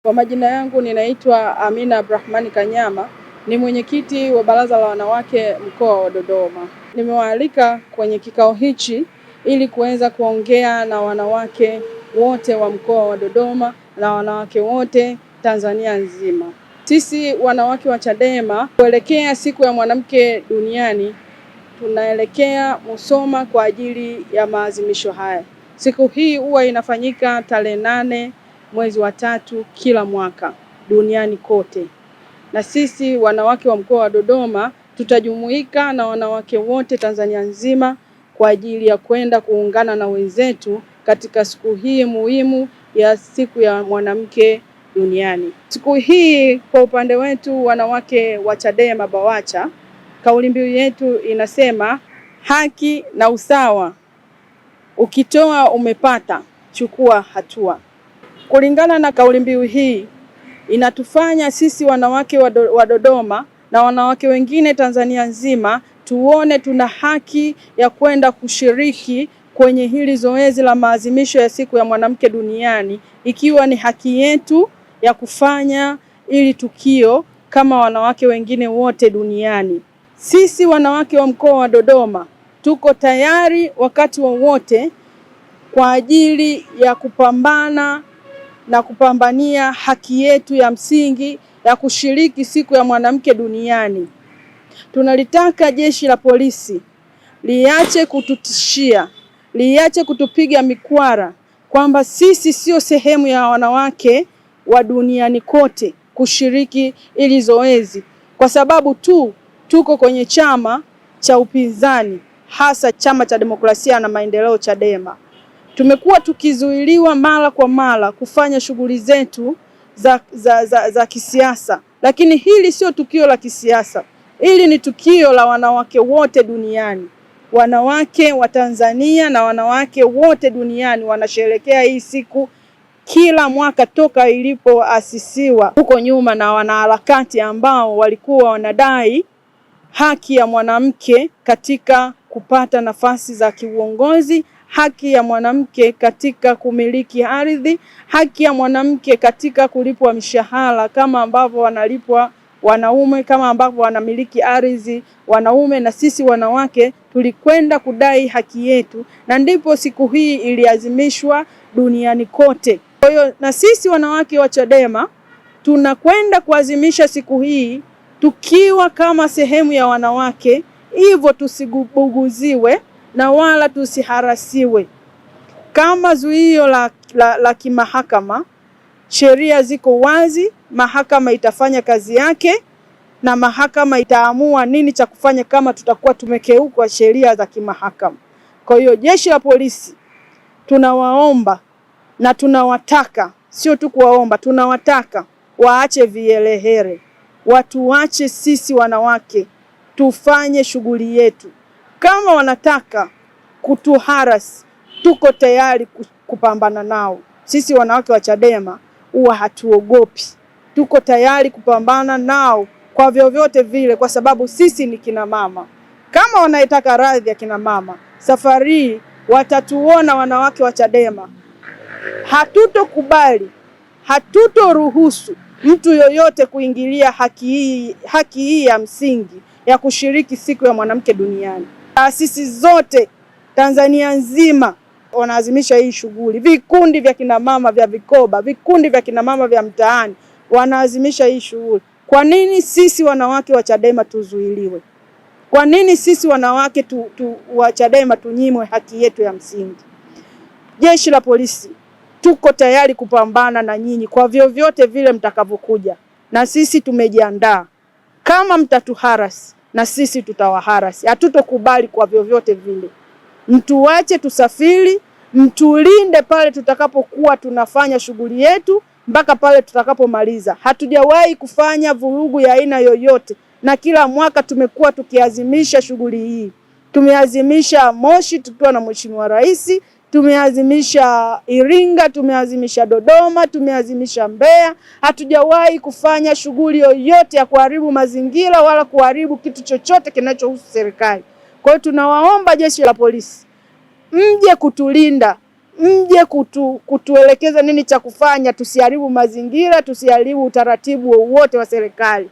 Kwa majina yangu ninaitwa Amina Abdrahmani Kanyama, ni mwenyekiti wa Baraza la Wanawake Mkoa wa Dodoma. Nimewaalika kwenye kikao hichi ili kuweza kuongea na wanawake wote wa mkoa wa Dodoma na wanawake wote Tanzania nzima. Sisi wanawake wa Chadema kuelekea siku ya mwanamke duniani tunaelekea Musoma kwa ajili ya maadhimisho haya. Siku hii huwa inafanyika tarehe 8 mwezi wa 3 kila mwaka duniani kote, na sisi wanawake wa mkoa wa Dodoma tutajumuika na wanawake wote Tanzania nzima kwa ajili ya kwenda kuungana na wenzetu katika siku hii muhimu ya siku ya mwanamke duniani. Siku hii kwa upande wetu wanawake wa Chadema Bawacha, kauli mbiu yetu inasema haki na usawa, ukitoa umepata, chukua hatua. Kulingana na kauli mbiu hii, inatufanya sisi wanawake wa Dodoma na wanawake wengine Tanzania nzima tuone tuna haki ya kwenda kushiriki kwenye hili zoezi la maadhimisho ya siku ya mwanamke duniani, ikiwa ni haki yetu ya kufanya ili tukio kama wanawake wengine wote duniani. Sisi wanawake wa mkoa wa Dodoma tuko tayari wakati wowote kwa ajili ya kupambana na kupambania haki yetu ya msingi ya kushiriki siku ya mwanamke duniani. Tunalitaka jeshi la polisi liache kututishia, liache kutupiga mikwara kwamba sisi sio sehemu ya wanawake wa duniani kote kushiriki ili zoezi, kwa sababu tu tuko kwenye chama cha upinzani, hasa Chama cha Demokrasia na Maendeleo Chadema. Tumekuwa tukizuiliwa mara kwa mara kufanya shughuli zetu za kisiasa, lakini hili sio tukio la kisiasa. Hili ni tukio la wanawake wote duniani. Wanawake wa Tanzania na wanawake wote duniani wanasherehekea hii siku kila mwaka toka ilipoasisiwa huko nyuma na wanaharakati ambao walikuwa wanadai haki ya mwanamke katika kupata nafasi za kiuongozi, haki ya mwanamke katika kumiliki ardhi, haki ya mwanamke katika kulipwa mishahara kama ambavyo wanalipwa wanaume, kama ambavyo wanamiliki ardhi wanaume. Na sisi wanawake tulikwenda kudai haki yetu, na ndipo siku hii iliadhimishwa duniani kote. Kwa hiyo na sisi wanawake wa Chadema tunakwenda kuadhimisha siku hii tukiwa kama sehemu ya wanawake, hivyo tusibuguziwe na wala tusiharasiwe. Kama zuio la kimahakama, sheria ziko wazi, mahakama itafanya kazi yake na mahakama itaamua nini cha kufanya kama tutakuwa tumekeuka sheria za kimahakama. Kwa hiyo jeshi la polisi tunawaomba na tunawataka, sio tu kuwaomba, tunawataka waache vielehere, watuache sisi wanawake tufanye shughuli yetu. Kama wanataka kutuharas, tuko tayari kupambana nao. Sisi wanawake wa Chadema huwa hatuogopi, tuko tayari kupambana nao kwa vyovyote vile, kwa sababu sisi ni kina mama. Kama wanaitaka radhi ya kina mama, safari watatuona wanawake wa Chadema. Hatutokubali, hatutoruhusu mtu yoyote kuingilia haki hii ya msingi ya kushiriki siku ya mwanamke duniani. Taasisi zote Tanzania nzima wanaadhimisha hii shughuli. Vikundi vya kina mama vya vikoba, vikundi vya kina mama vya mtaani wanaadhimisha hii shughuli. Kwa nini sisi wanawake wa Chadema tuzuiliwe? Kwa nini sisi wanawake wa Chadema tunyimwe haki yetu ya msingi? Jeshi la polisi tuko tayari kupambana na nyinyi kwa vyovyote vile mtakavyokuja, na sisi tumejiandaa. Kama mtatuharasi, na sisi tutawaharasi. Hatutokubali kwa vyovyote vile. Mtuache tusafiri, mtulinde pale tutakapokuwa tunafanya shughuli yetu mpaka pale tutakapomaliza. Hatujawahi kufanya vurugu ya aina yoyote, na kila mwaka tumekuwa tukiazimisha shughuli hii. Tumeazimisha Moshi tukiwa na Mheshimiwa Rais, tumeazimisha Iringa, tumeazimisha Dodoma, tumeazimisha Mbeya. Hatujawahi kufanya shughuli yoyote ya kuharibu mazingira wala kuharibu kitu chochote kinachohusu serikali. Kwa hiyo tunawaomba jeshi la polisi mje kutulinda mje kutuelekeza nini cha kufanya, tusiharibu mazingira, tusiharibu utaratibu wowote wa serikali.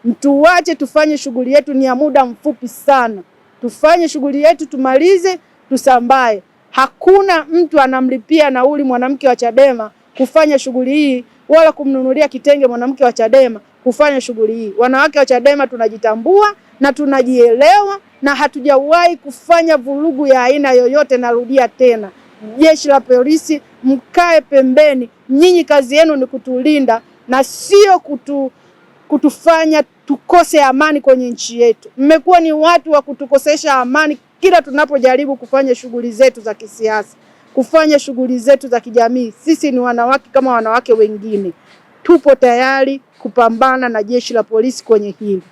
Mtuache tufanye shughuli yetu, ni ya muda mfupi sana. Tufanye shughuli yetu, tumalize, tusambae. Hakuna mtu anamlipia nauli mwanamke wa Chadema kufanya shughuli hii, wala kumnunulia kitenge mwanamke wa Chadema kufanya shughuli hii. Wanawake wa Chadema tunajitambua na tunajielewa na hatujawahi kufanya vurugu ya aina yoyote. Narudia tena, jeshi la polisi mkae pembeni. Nyinyi kazi yenu ni kutulinda na sio kutufanya tukose amani kwenye nchi yetu. Mmekuwa ni watu wa kutukosesha amani kila tunapojaribu kufanya shughuli zetu za kisiasa, kufanya shughuli zetu za kijamii. Sisi ni wanawake kama wanawake wengine. Tupo tayari kupambana na jeshi la polisi kwenye hili.